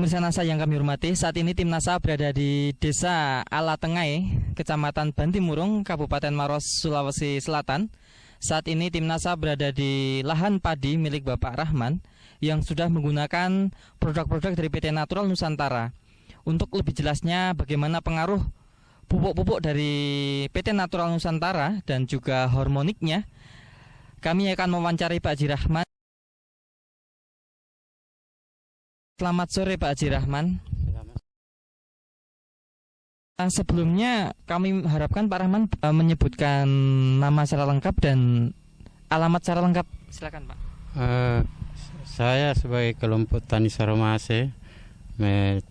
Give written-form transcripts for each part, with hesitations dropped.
pemirsa NASA yang kami hormati, saat ini tim NASA berada di Desa Alatengai, Kecamatan Bantimurung, Kabupaten Maros, Sulawesi Selatan. Saat ini tim NASA berada di lahan padi milik Bapak Rahman yang sudah menggunakan produk-produk dari PT Natural Nusantara. Untuk lebih jelasnya bagaimana pengaruh pupuk-pupuk dari PT Natural Nusantara dan juga hormoniknya, kami akan mewawancari Pak Haji Rahman. Selamat sore Pak Haji Rahman. Sebelumnya kami harapkan Pak Rahman menyebutkan nama secara lengkap dan alamat secara lengkap. Silakan Pak. Saya sebagai kelompok Tani Saromase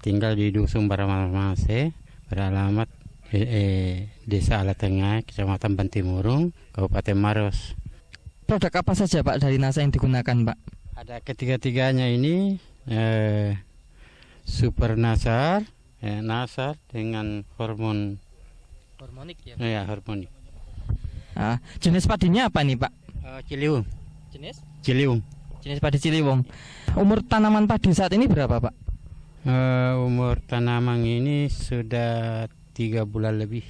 tinggal di Dusun Baramase, beralamat Desa Alatengai, Kecamatan Bantimurung, Kabupaten Maros. Produk apa saja Pak dari NASA yang digunakan Pak? Ada ketiga-tiganya ini, Super Nasar, Nasar dengan hormonik ya. Ya, hormonik. Jenis padinya apa nih Pak? Ciliwung. Jenis? Ciliwung. Jenis padi Ciliwung. Umur tanaman padi saat ini berapa Pak? Umur tanaman ini sudah 3 bulan lebih.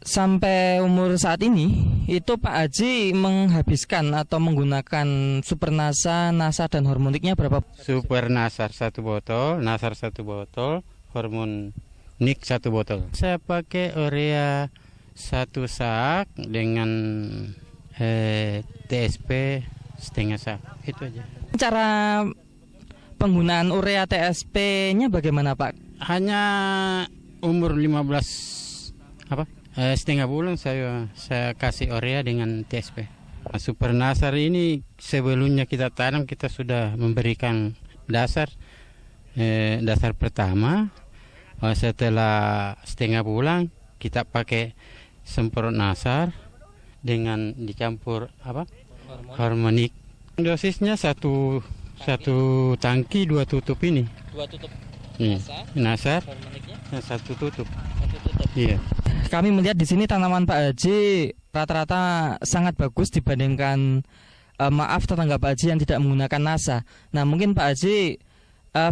Sampai umur saat ini itu Pak Haji menghabiskan atau menggunakan Super NASA, NASA dan hormoniknya berapa? Super Nasar 1 botol, Nasar 1 botol, hormonik 1 botol. Saya pakai urea 1 sak dengan TSP setengah sak. Itu aja. Cara Penggunaan urea TSP-nya bagaimana Pak? Hanya umur 15 setengah bulan saya kasih urea dengan TSP. Super Nasar ini sebelumnya kita tanam kita sudah memberikan dasar pertama. Setelah setengah bulan kita pakai semprot Nasar dengan dicampur hormonik. Dosisnya satu tangki 2 tutup ini. 2 tutup. Nasar. Hormoniknya 1 tutup. 1 tutup. Iya. Kami melihat di sini tanaman Pak Haji rata-rata sangat bagus dibandingkan tetangga Pak Haji yang tidak menggunakan NASA. Nah, mungkin Pak Haji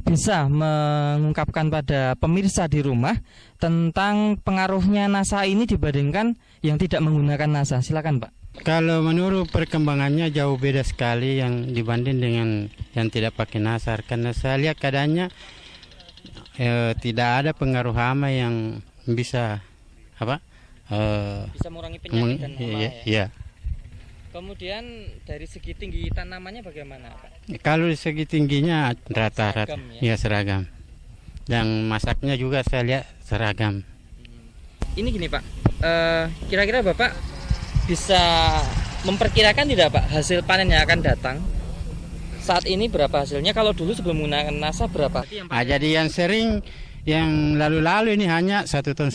bisa mengungkapkan pada pemirsa di rumah tentang pengaruhnya NASA ini dibandingkan yang tidak menggunakan NASA. Silakan Pak. Kalau menurut perkembangannya jauh beda sekali yang dibanding dengan yang tidak pakai NASA. Karena saya lihat keadaannya tidak ada pengaruh hama yang bisa bisa mengurangi penyakit dan hama ya. Kemudian dari segi tinggi tanamannya bagaimana Pak? Kalau dari segi tingginya rata-rata seragam. Dan masaknya juga saya lihat seragam. Ini gini Pak, kira-kira Bapak bisa memperkirakan tidak Pak hasil panen yang akan datang? Saat ini berapa hasilnya? Kalau dulu sebelum menggunakan NASA berapa? Jadi yang sering yang lalu-lalu ini hanya 1,5 ton.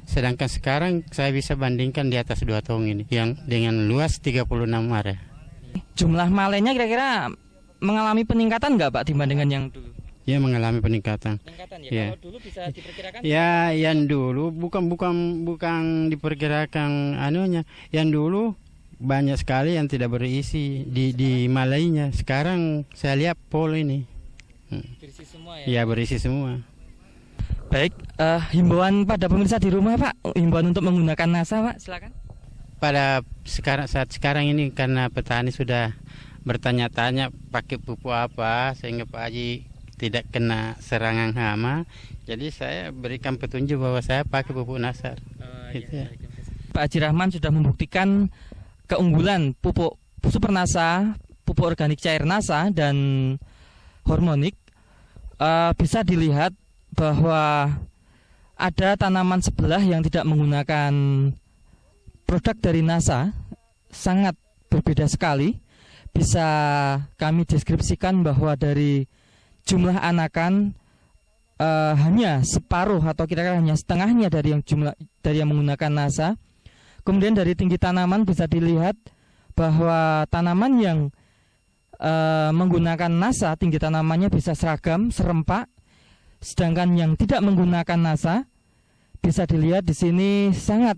Sedangkan sekarang saya bisa bandingkan di atas 2 ton ini yang dengan luas 36 are. Jumlah malennya kira-kira mengalami peningkatan nggak Pak dibandingkan yang dulu? Ya, mengalami peningkatan. Peningkatan ya. Ya. Kalau dulu bisa diperkirakan? Ya, yang dulu bukan diperkirakan anunya. Yang dulu banyak sekali yang tidak berisi di malainya. Sekarang saya lihat pol ini. Berisi semua ya? Ya, berisi semua. Baik, himbauan pada pemirsa di rumah Pak, himbauan untuk menggunakan NASA Pak, silakan. Saat sekarang ini karena petani sudah bertanya-tanya pakai pupuk apa sehingga Pak Haji tidak kena serangan hama, jadi saya berikan petunjuk bahwa saya pakai pupuk Nasar. Ya. Pak Haji Rahman sudah membuktikan keunggulan pupuk Super NASA, pupuk organik cair NASA dan hormonik. Bisa dilihat bahwa ada tanaman sebelah yang tidak menggunakan produk dari NASA, sangat berbeda sekali. Bisa kami deskripsikan bahwa dari jumlah anakan hanya separuh atau kira-kira hanya setengahnya dari yang menggunakan NASA. Kemudian dari tinggi tanaman bisa dilihat bahwa tanaman yang menggunakan NASA tinggi tanamannya bisa seragam, serempak. Sedangkan yang tidak menggunakan NASA bisa dilihat di sini sangat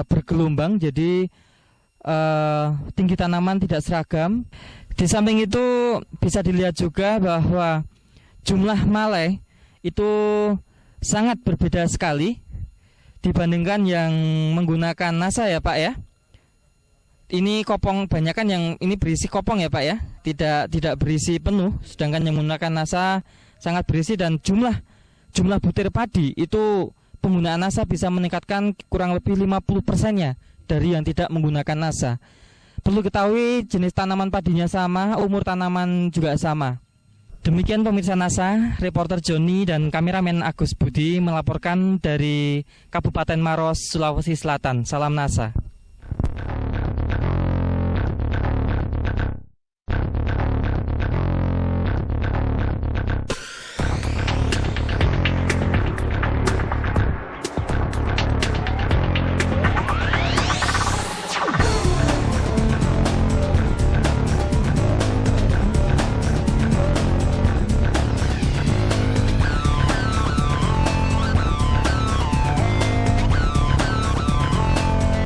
bergelombang, jadi tinggi tanaman tidak seragam. Di samping itu bisa dilihat juga bahwa jumlah malai itu sangat berbeda sekali dibandingkan yang menggunakan NASA ya Pak ya. Ini kopong banyakan yang ini berisi kopong ya Pak ya, tidak berisi penuh, sedangkan yang menggunakan NASA sangat berisi, dan jumlah butir padi itu penggunaan NASA bisa meningkatkan kurang lebih 50%-nya dari yang tidak menggunakan NASA. Perlu ketahui jenis tanaman padinya sama, umur tanaman juga sama. Demikian pemirsa NASA, reporter Joni dan kameramen Agus Budi melaporkan dari Kabupaten Maros, Sulawesi Selatan. Salam NASA.